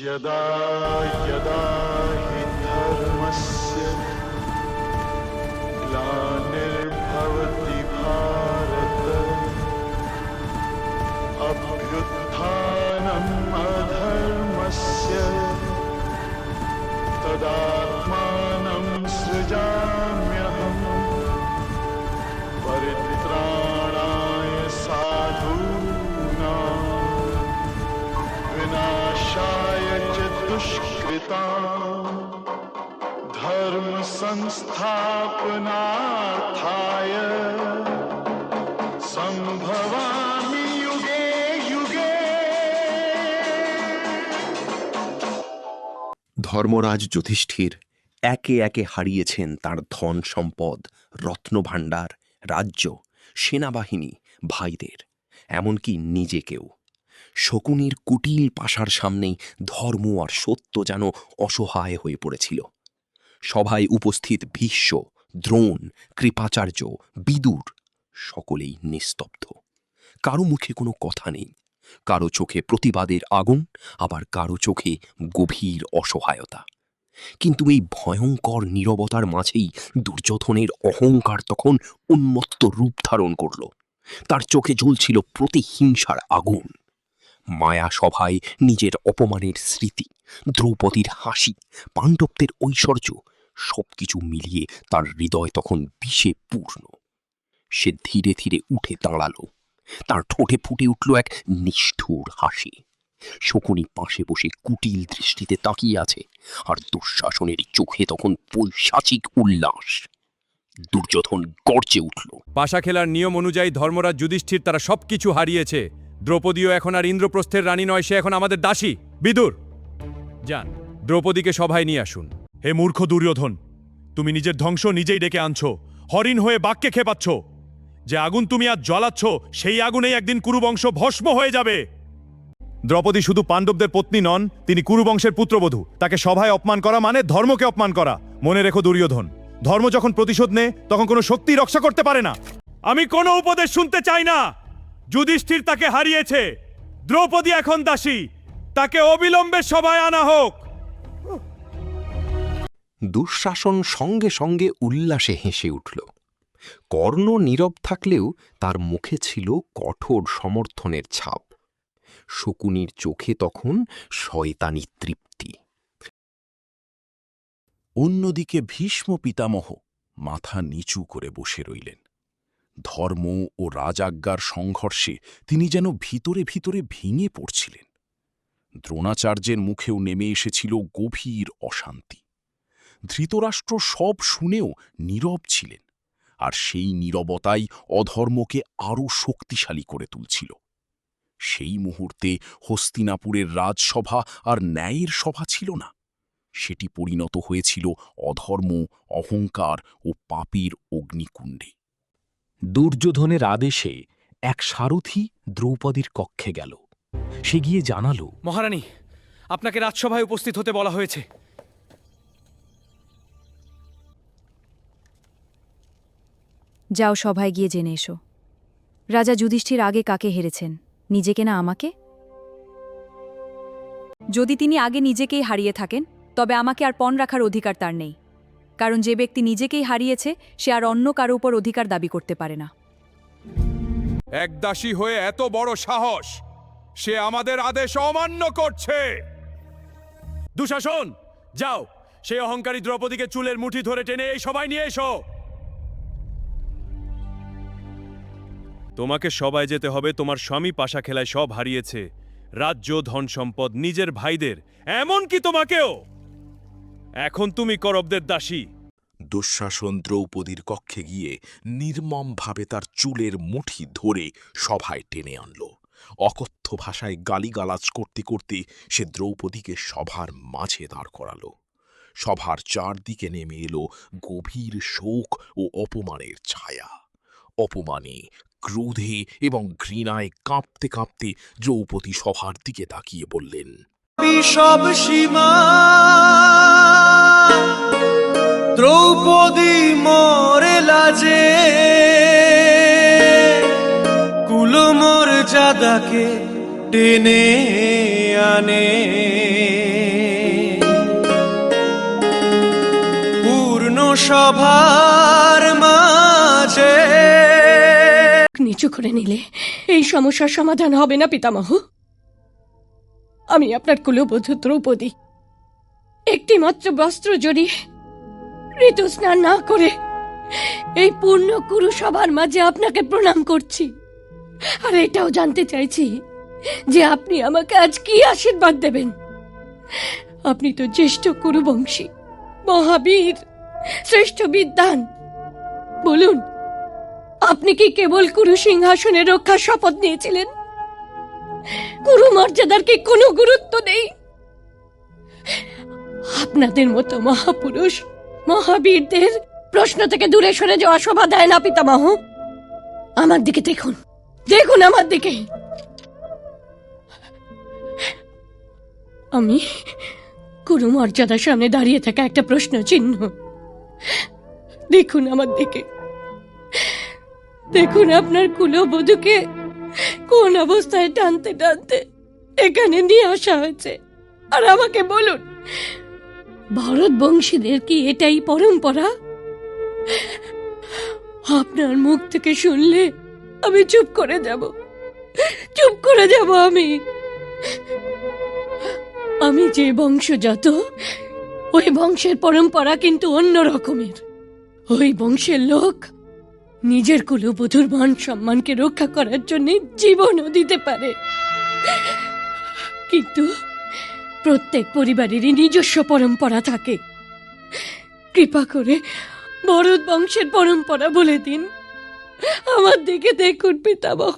यदा यदा हि धर्मस्य ग्लानिर्भवति भारत अभ्युत्थानम् अधर्मस्य तदात्मानं सृजाम्यहम् परित्राणाय साधूनां विनाशाय च दुष्कृतां धर्म संस्थापनार्थाय संभवामि युगे युगे। ধর্মরাজ যুধিষ্ঠির একে একে হারিয়েছেন তার ধন সম্পদ, রত্নভাণ্ডার, রাজ্য, সেনাবাহিনী, ভাইদের, এমনকি নিজেকেও। শকুনির কুটিল পাশার সামনেই ধর্ম আর সত্য যেন অসহায় হয়ে পড়েছিল। সভায় উপস্থিত ভীষ্ম, দ্রোণ, কৃপাচার্য, বিদুর সকলেই নিস্তব্ধ। কারো মুখে কোনো কথা নেই, কারো চোখে প্রতিবাদের আগুন, আবার কারো চোখে গভীর অসহায়তা। কিন্তু এই ভয়ঙ্কর নীরবতার মাঝেই দুর্যোধনের অহংকার তখন উন্মত্ত রূপ ধারণ করল। তার চোখে জ্বলছিল প্রতিহিংসার আগুন। মায়া সভায় নিজের অপমানের স্মৃতি, দ্রৌপদীর হাসি, পাণ্ডবদের ঐশ্বর্য, সবকিছু মিলিয়ে তার হৃদয় তখন বিষে পূর্ণ। সে ধীরে ধীরে উঠে দাঁড়ালো। তার ঠোঁটে ফুটে উঠল এক নিষ্ঠুর হাসি। শকুনি পাশে বসে কুটিল দৃষ্টিতে তাকিয়ে আছে, আর দুঃশাসনের চোখে তখন পৈশাচিক উল্লাস। দুর্যোধন গর্জে উঠল। পাশা খেলার নিয়ম অনুযায়ী ধর্মরাজ যুধিষ্ঠির তারা সবকিছু হারিয়েছে। দ্রৌপদীও এখন আর ইন্দ্রপ্রস্থের রানী নয়, সে এখন আমাদের দাসী। বিদুর, যান দ্রৌপদীকে সভায় নিয়ে আসুন। হে মূর্খ দুর্যোধন, তুমি নিজের ধ্বংস নিজেই ডেকে আনছো। হরিণ হয়ে বাঘকে খেপাচ্ছ। যে আগুন তুমি আজ জ্বালাচ্ছ, সেই আগুনেই একদিন কুরুবংশ ভস্ম হয়ে যাবে। দ্রৌপদী শুধু পাণ্ডবদের পত্নী নন, তিনি কুরুবংশের পুত্রবধূ। তাকে সভায় অপমান করা মানে ধর্মকে অপমান করা। মনে রেখো দুর্যোধন, ধর্ম যখন প্রতিশোধ নেয় তখন কোনো শক্তি রক্ষা করতে পারে না। আমি কোনো উপদেশ শুনতে চাই না। যুধিষ্ঠির তাকে হারিয়েছে, দ্রৌপদী এখন দাসী। তাকে অবিলম্বে সভায় আনা হোক। দুঃশাসন সঙ্গে সঙ্গে উল্লাসে হেসে উঠল। কর্ণ নীরব থাকলেও তার মুখে ছিল কঠোর সমর্থনের ছাপ। শকুনির চোখে তখন শয়তানি তৃপ্তি। অন্যদিকে ভীষ্ম পিতামহ মাথা নিচু করে বসে রইলেন। ধর্ম ও রাজাজ্ঞার সংঘর্ষে তিনি যেন ভিতরে ভিতরে ভেঙে পড়ছিলেন। দ্রোণাচার্যের মুখেও নেমে এসেছিল গভীর অশান্তি। ধৃতরাষ্ট্র সব শুনেও নীরব ছিলেন, আর সেই নীরবতাই অধর্মকে আরও শক্তিশালী করে তুলছিল। সেই মুহূর্তে হস্তিনাপুরের রাজসভা আর ন্যায়ের সভা ছিল না, সেটি পরিণত হয়েছিল অধর্ম, অহংকার ও পাপের অগ্নিকুণ্ডে। দুর্যোধনের আদেশে এক সারথি দ্রৌপদীর কক্ষে গেল। সে গিয়ে জানাল, মহারানী, আপনাকে রাজসভায় উপস্থিত হতে বলা হয়েছে। যাও, সভায় গিয়ে জেনে এসো রাজা যুধিষ্ঠির আগে কাকে হেরেছেন, নিজেকে না আমাকে? যদি তিনি আগে নিজেকেই হারিয়ে থাকেন, তবে আমাকে আর পণ রাখার অধিকার তার নেই। কারণ যে ব্যক্তি নিজেকেই হারিয়েছে, সে আর অন্য কারো উপর অধিকার দাবি করতে পারে না। এক দাসী হয়ে এত বড় সাহস! সে আমাদের আদেশ অমান্য করছে। দুঃশাসন, যাও সেই অহংকারী দ্রৌপদীকে চুলের মুঠি ধরে টেনে এই সবাই নিয়ে এসো। তোমাকে সবাই যেতে হবে। তোমার স্বামী পাশা খেলায় সব হারিয়েছে, রাজ্য, ধন সম্পদ, নিজের ভাইদের, এমনকি তোমাকেও। এখন তুমি কৌরবদের দাসী। দুঃশাসন দ্রৌপদীর কক্ষে গিয়ে নির্মমভাবে তার চুলের মুঠি ধরে সভায় টেনে আনল। অকথ্য ভাষায় গালিগালাজ করতে করতে সে দ্রৌপদীকে সভার মাঝে দাঁড় করালো। সভার চারদিকে নেমে এলো গভীর শোক ও অপমানের ছায়া। অপমানে, ক্রোধে এবং ঘৃণায় কাঁপতে কাঁপতে দ্রৌপদী সভার দিকে তাকিয়ে বললেন, সব সীমা দ্রৌপদী মরে লাজে, কুলমর্যাদাকে টেনে আনে পূর্ণ সভার মাঝে। নিচু করে নিলে এই সমস্যার সমাধান হবে না পিতামহ। আমি আপনার কুলবধূ দ্রৌপদী, একটি মাত্র বস্ত্র জড়িয়ে ঋতু স্নান না করে এই পূর্ণ কুরু সভার মাঝে আপনাকে প্রণাম করছি। আর এটাও জানতে চাইছি যে আপনি আমাকে আজ কি আশীর্বাদ দেবেন। আপনি তো জ্যেষ্ঠ কুরুবংশী, মহাবীর, শ্রেষ্ঠ বিদ্বান। বলুন, আপনি কি কেবল কুরু সিংহাসনের রক্ষার শপথ নিয়েছিলেন? কুরু মর্যাদার কি কোনো গুরুত্ব নেই? আপনাদের মতো মহাপুরুষ, মহাবীরদের প্রশ্ন থেকে দূরে সরে যাওয়া শোভা দেয় না পিতামহ। আমার দিকে দেখুন, দেখুন আমার দিকে। আমি কুরু মর্যাদার সামনে দাঁড়িয়ে থাকা একটা প্রশ্ন চিহ্ন। দেখুন আমার দিকে, দেখুন আপনার কুলবধূকে কোন অবস্থায় টানতে টানতে এখানে নিয়ে আসা হয়েছে। আর আমাকে বলুন, ভরত বংশীদের কি এটাই পরম্পরা? আপনার মুখ থেকে শুনলে আমি চুপ করে যাব, চুপ করে যাব। আমি যে বংশজাত, ওই বংশের পরম্পরা কিন্তু অন্য রকমের। ওই বংশের লোক নিজের কুলবধূর মান সম্মানকে রক্ষা করার জন্য জীবনও দিতে পারে। কিন্তু প্রত্যেক পরিবারেরই নিজস্ব পরম্পরা থাকে। কৃপা করে ভরত বংশের পরম্পরা বলে দিন। আমার দিকে দেখুন পিতামহ।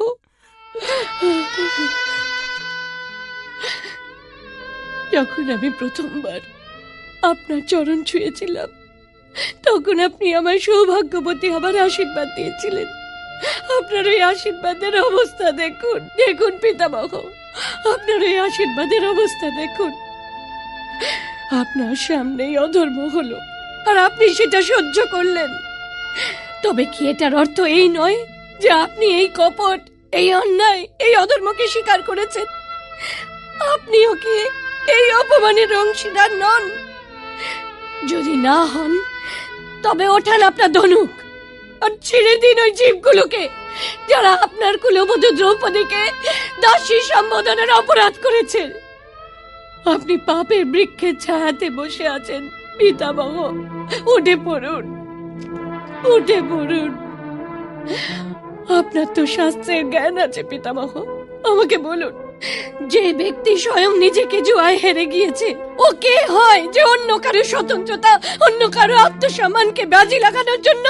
যখন আমি প্রথমবার আপনার চরণ ছুঁয়েছিলাম, তখন আপনি আমার সৌভাগ্যবতী হবার আশীর্বাদ দিয়েছিলেন। আপনার ওই আশীর্বাদের অবস্থা দেখুন, দেখুন পিতামহ, আপনার ওই আশীর্বাদের অবস্থা দেখুন। আপনার সামনেই অধর্ম হলো, আর আপনি সেটা সহ্য করলেন। তবে কি এটার অর্থ এই নয় যে আপনি এই কপট, এই অন্যায়, এই অধর্মকে স্বীকার করেছেন? আপনিও কি এই অপমানের অংশীদার নন? যদি না হন, তবে ওঠান আপনার ধনুক আর ছেড়ে দিন ওই জীবগুলোকে যারা আপনার কুলবধূ দ্রৌপদীকে দাসী সম্বোধনের অপরাধ করেছে। আপনি পাপের বৃক্ষের ছায়াতে বসে আছেন পিতামহ। উঠে পড়ুন, উঠে পড়ুন। আপনার তো শাস্ত্রের জ্ঞান আছে পিতামহ। আমাকে বলুন, যে ব্যক্তি স্বয়ং নিজেকে জুয়ায় হেরে গিয়েছে, ও কে হয় যে অন্য কারো স্বতন্ত্রতা, অন্য কারো আত্মসম্মানকে বাজি লাগানোর জন্য?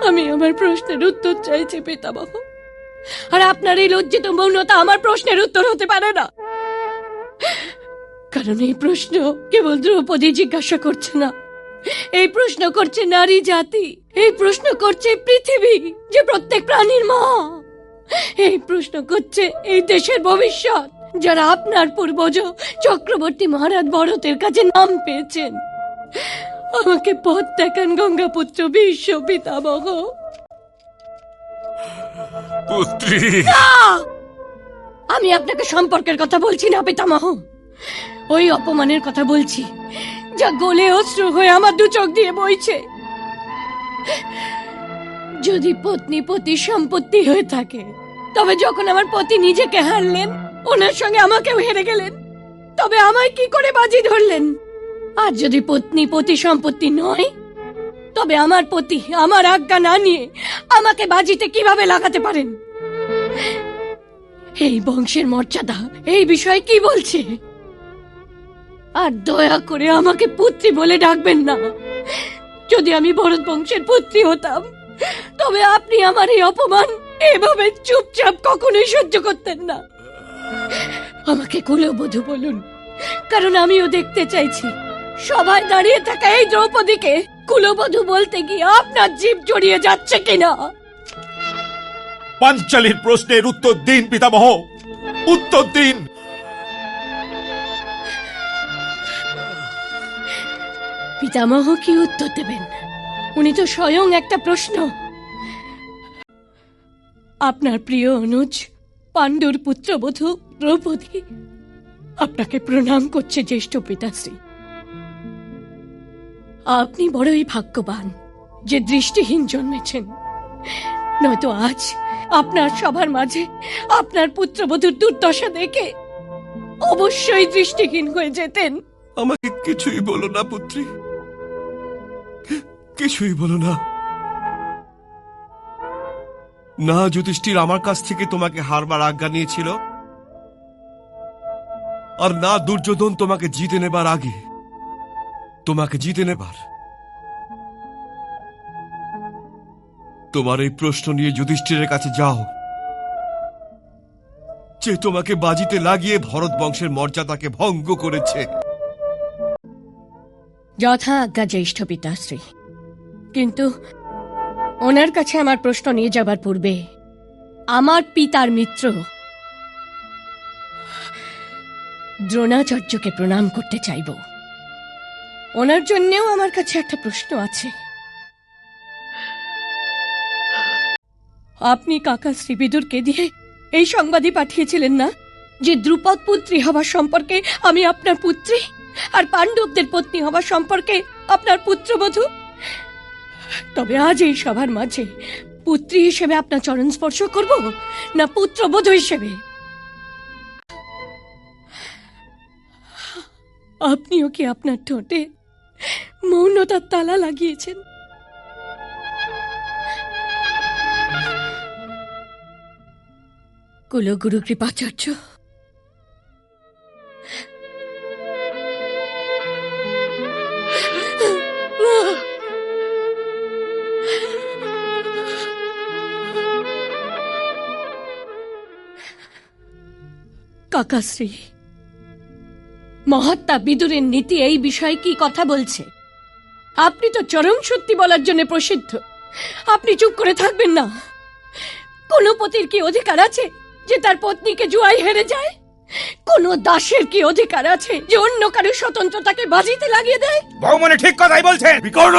আমি আমার প্রশ্নের উত্তর চাইছি পিতামহ। আর আপনার এই লজ্জিত মৌনতা আমার প্রশ্নের উত্তর হতে পারে না। কারণ এই প্রশ্ন কেবল দ্রৌপদী জিজ্ঞাসা করছে না, এই প্রশ্ন করছে নারী জাতি, এই প্রশ্ন করছে পৃথিবী যে প্রত্যেক প্রাণীর মা, এই প্রশ্ন করছে এই দেশের ভবিষ্যৎ, যারা আপনার পূর্বজ চক্রবর্তী মহারাজ ভরতের কাছে নাম পেয়েছেন। আমাকে পথ দেখান গঙ্গাপুত্র ভীষ্ম পিতামহ। পুত্রী, আমি আপনাকে সম্পর্কের কথা বলছি না পিতামহ, ওই অপমানের কথা বলছি যা গলে অশ্রু হয়ে আমার দু চোখ দিয়ে বইছে। যদি পত্নী পতি সম্পত্তি হয়ে থাকে, তবে যখন আমার পতি নিজেকে হারলেন, ওনার সঙ্গে আমাকেও হেরে গেলেন, তবে আমায় কি করে বাজি ধরলেন? আর যদি পত্নী পতি সম্পত্তি নয়, তবে আমার পতি আমার আজ্ঞা না নিয়ে আমাকে বাজিতে কিভাবে লাগাতে পারেন? এই বংশের মর্যাদা এই বিষয়ে কি বলছে? আর দয়া করে আমাকে পুত্রী বলে ডাকবেন না। যদি আমি ভরত বংশের পুত্রী হতাম, তবে আপনি আমার এই অপমান এভাবে চুপচাপ কখনোই সহ্য করতেন না। আমাকে কুলবধূ বলুন, কারণ আমিও দেখতে চাইছি সবাই দাঁড়িয়ে থাকা এই দ্রৌপদীকে কুলবধূ বলতে গিয়ে আপনার জিভ জড়িয়ে যাচ্ছে কিনা। পাঞ্চালীর প্রশ্নের উত্তর দিন পিতামহ, উত্তর দিন। পিতামহ কি উত্তর দেবেন? উনি তো স্বয়ং একটা প্রশ্ন। আপনার প্রিয় অনুজ পাণ্ডুর পুত্রবধূ দ্রৌপদী আপনাকে প্রণাম করছে জ্যেষ্ঠ পিতাশ্রী। আপনি বড়ই ভাগ্যবান যে দৃষ্টিহীন জন্মেছেন, নয়তো আজ আপনার সবার মাঝে আপনার পুত্রবধূর দুর্দশা দেখে অবশ্যই দৃষ্টিহীন হয়ে যেতেন। আমাকে কিছুই বলো না পুত্রী, কিছুই বলো না। না যুধিষ্ঠির আমার কাছ থেকে তোমাকে হারবার আজ্ঞা নিয়েছিল, আর না দুর্যোধন তোমাকে জিতে নেবার আগে তোমাকে জিতে নেবার। তোমার এই প্রশ্ন নিয়ে যুধিষ্ঠিরের কাছে যাও, যে তোমাকে বাজিতে লাগিয়ে ভরত বংশের মর্যাদাকে ভঙ্গ করেছে। যথা আজ্ঞা জ্যেষ্ঠ পিতাশ্রী। কিন্তু ওনার কাছে আমার প্রশ্ন নিয়ে যাবার পূর্বে আমার পিতার মিত্র দ্রোণাচার্যকে প্রণাম করতে চাইব। ওনার জন্যেও আমার কাছে একটা প্রশ্ন আছে। আপনি কাকা শ্রীবিদুরকে দিয়ে এই সংবাদই পাঠিয়েছিলেন না যে দ্রুপদ পুত্রী হবার সম্পর্কে আমি আপনার পুত্রী, আর পাণ্ডবদের পত্নী হবার সম্পর্কে আপনার পুত্রবধূ। তবে আজ এই সভার মাঝে পুত্রী হিসেবে আপনার চরণ স্পর্শ করব, না পুত্রবধূ হিসেবে? আপনিও কি আপনার ঠোঁটে মৌনতার তালা লাগিয়েছেন? কুলগুরু কৃপাচার্য, কাকাশ্রী, মহাত্মা বিদুরের নীতি এই বিষয়ে কি কথা বলছে? আপনি তো চরম সত্যি বলার জন্য প্রসিদ্ধ। আপনি চুপ করে থাকবেন না? কোন পতির কি অধিকার আছে যে তার পত্নীকে জুয়ায় হেরে যায়? কোন দাসের কি অধিকার আছে যে অন্য কারো স্বতন্ত্রতাকে বাজিতে লাগিয়ে দেয়? বৌমনি ঠিক কথাই বলছেন। বিকর্ণ,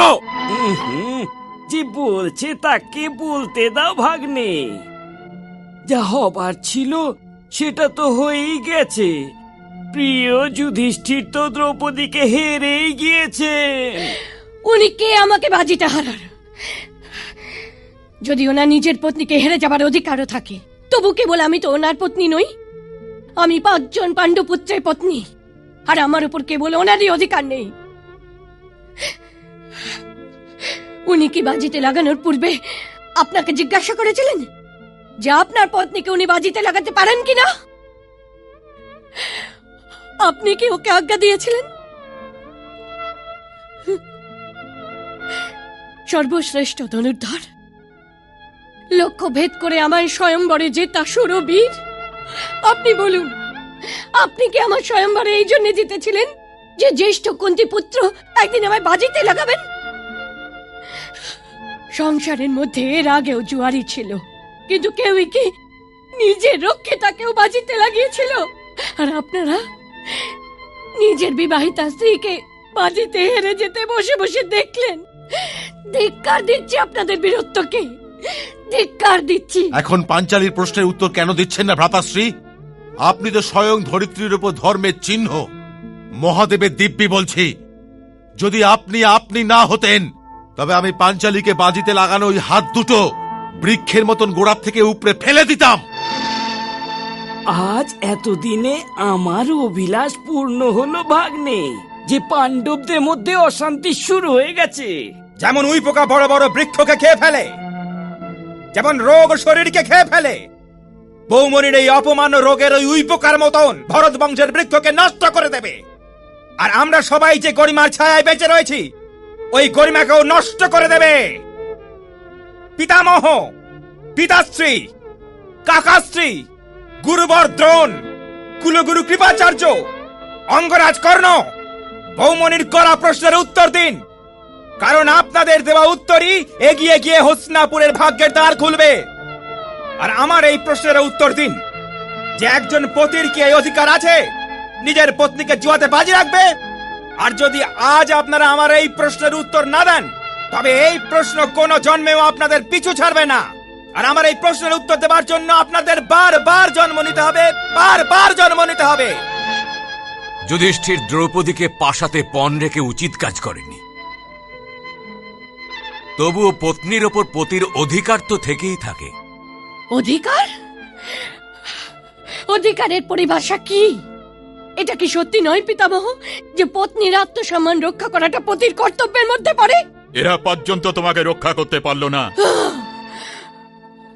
যে বলছে তাকে বলতে দাও ভাগ্নে। যা হবার ছিল সেটা তো হয়েই গেছে। প্রিয় যুধিষ্ঠির তো দ্রৌপদীকে হেরেই গিয়েছে। উনি কে আমাকে বাজিতে হারার? যদি ওনার নিজের পত্নীকে হেরে যাবার অধিকারও থাকে, তবু কেবল আমি তো ওনার পত্নী নই। আমি 5 জন পাণ্ডুপুত্রের পত্নী, আর আমার উপর কেবল ওনারই অধিকার নেই। উনি কি বাজিতে লাগানোর পূর্বে আপনাকে জিজ্ঞাসা করেছিলেন যে আপনার পত্নীকে উনি বাজিতে লাগাতে পারেন কিনা? আপনি কি ওকে আজ্ঞা দিয়েছিলেন? সর্বশ্রেষ্ঠ ধনুর্ধর, লক্ষ্য ভেদ করে আমায় স্বয়ংবরে জেতা সুরবীর, আপনি বলুন, আপনি কি আমার স্বয়ংবরে এই জন্য জিতেছিলেন যে জ্যেষ্ঠ কুন্তী পুত্র একদিন আমায় বাজিতে লাগাবেন? সংসারের মধ্যে এর আগেও জুয়ারি ছিল, কিন্তু কেউই কি নিজের রক্ষিতাকেও বাজিতে লাগিয়েছিল? আর আপনারা নিজের বিবাহিতা স্ত্রীকে বাজিতে হেরে যেতে বসে বসে দেখলেন। ধিক্কার দিচ্ছি আপনাদের বীরত্বকে, ধিক্কার দিচ্ছি। এখন পাঞ্চালীর প্রশ্নের উত্তর কেন দিচ্ছেন না ভ্রাতাশ্রী? আপনি তো স্বয়ং ধরিত্রীর উপর ধর্মের চিহ্ন, মহাদেবের দিব্যি বলছি। যদি আপনি না হতেন, তবে আমি পাঞ্চালীকে বাজিতে লাগানো ওই হাত দুটো বৃক্ষের মতন গোড়ার থেকে উপড়ে ফেলে দিতাম। আজ এতদিনে আমার অভিলাষ পূর্ণ হলো ভাগ্নে, যে পাণ্ডবদের মধ্যে অশান্তি শুরু হয়ে গেছে। যেমন উই পোকা বড় বড় বৃক্ষকে খেয়ে ফেলে, যেমন রোগ শরীরকে খেয়ে ফেলে, বৌমনির এই অপমান রোগের ওই উই পোকার মতন ভরত বংশের বৃক্ষকে নষ্ট করে দেবে। আর আমরা সবাই যে গরিমার ছায়ায় বেঁচে রয়েছি, ওই গরিমাকেও নষ্ট করে দেবে। পিতামহ, পিতাশ্রী, কাকাশ্রী, গুরুবর দ্রোণ, কুলগুরু কৃপাচার্য, অঙ্গরাজ কর্ণ, বৌমনির করা প্রশ্নের উত্তর দিন, কারণ আপনাদের দেওয়া উত্তরই এগিয়ে গিয়ে হস্তিনাপুরের ভাগ্যের দ্বার খুলবে। আর আমার এই প্রশ্নের উত্তর দিন যে একজন পতির কি এই অধিকার আছে নিজের পত্নীকে জুয়াতে বাজি রাখবে? আর যদি আজ আপনারা আমার এই প্রশ্নের উত্তর না দেন, তবে এই প্রশ্ন কোনো জন্মেও আপনাদের পিছু ছাড়বে না। আর আমার এই প্রশ্নের উত্তর দেওয়ার জন্য আপনাদের বারবার জন্ম নিতে হবে, বারবার জন্ম নিতে হবে। যুধিষ্ঠির দ্রৌপদীকে পাশাতে পণ রেখে উচিত কাজ করেনি, তবুও পত্নীর ওপর পতির অধিকার তো থেকেই থাকে। অধিকার? অধিকারের পরিভাষা কি? এটা কি সত্যি নয় পিতামহ যে পত্নীর আত্মসম্মান রক্ষা করাটা পতির কর্তব্যের মধ্যে পড়ে? এরা পর্যন্ত তোমাকে রক্ষা করতে পারল না,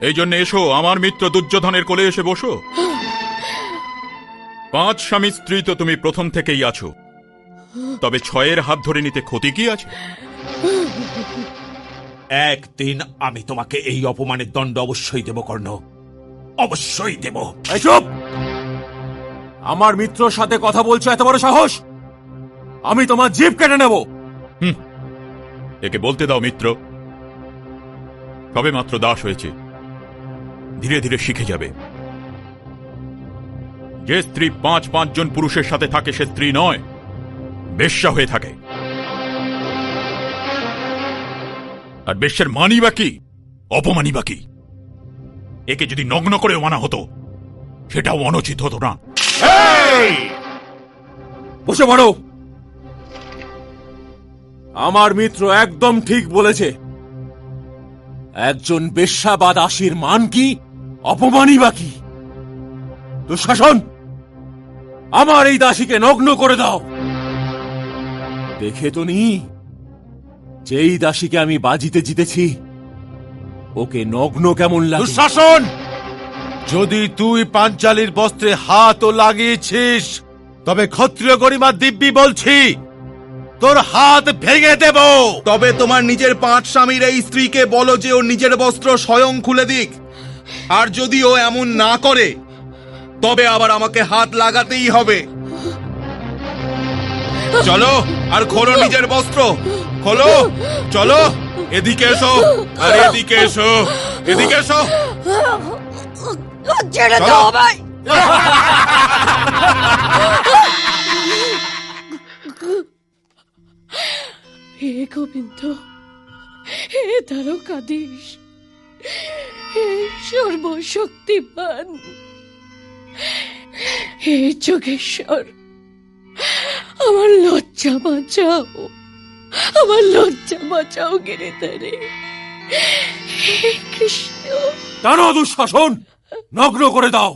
এই জন্য এসো আমার মিত্র দুর্যোধনের কোলে এসে বসো। 5 স্বামী স্ত্রী তো তুমি প্রথম থেকেই আছো, তবে 6-এর হাত ধরে নিতে ক্ষতি কি আছে? একদিন আমি তোমাকে এই অপমানের দণ্ড অবশ্যই দেব কর্ণ, অবশ্যই দেব। এই চুপ! আমার মিত্রর সাথে কথা বলছো, এত বড় সাহস? আমি তোমার জিভ কেটে নেব। একে বলতে দাও মিত্র, কবে মাত্র দাস হয়েছে, ধীরে ধীরে শিখে যাবে। যে স্ত্রী 5 জন পুরুষের সাথে থাকে সে স্ত্রী নয়, বেশ্যা হয়ে থাকে। আর বেশ্যের মানি বা কি, অপমানি বা কি? একে যদি নগ্ন করে মানা হতো সেটাও অনুচিত হতো না। বসে পড়ো। আমার মিত্র একদম ঠিক বলেছে। একজন বেশ্যা বা দাসীর মান কি, অপমানই বা কি? দুঃশাসন, আমার এই দাসীকে নগ্ন করে দাও। দেখে তো নি, যেই দাসীকে আমি বাজিতে জিতেছি ওকে নগ্ন কেমন লাগে। দুঃশাসন, যদি তুই পাঞ্চালীর বস্ত্রে হাতও লাগিয়েছিস, তবে ক্ষত্রিয় গরিমা দিব্যি বলছি তোর হাত ভেঙে দেব। তবে তোমার নিজের 5 স্বামীর এই স্ত্রীকে বলো যে ও নিজের বস্ত্র স্বয়ং খুলে দিক। আর যদি ও এমন না করে, তবে আবার আমাকে হাত লাগাতেই হবে। চলো আর খোলো নিজের বস্ত্র, খোলো। চলো, এদিকে এসো, আর এদিকে এসো, এদিকে এসো। ছেড়ে দাও ভাই। হে গোবিন্দ, হে দ্বারকাধীশ, হে সর্বশক্তিমান, হে যোগেশ্বর, আমার লজ্জা বাঁচাও, আমার লজ্জা বাঁচাও গিরিধারে। হে কৃষ্ণ। টানো দুঃশাসন, নগ্ন করে দাও।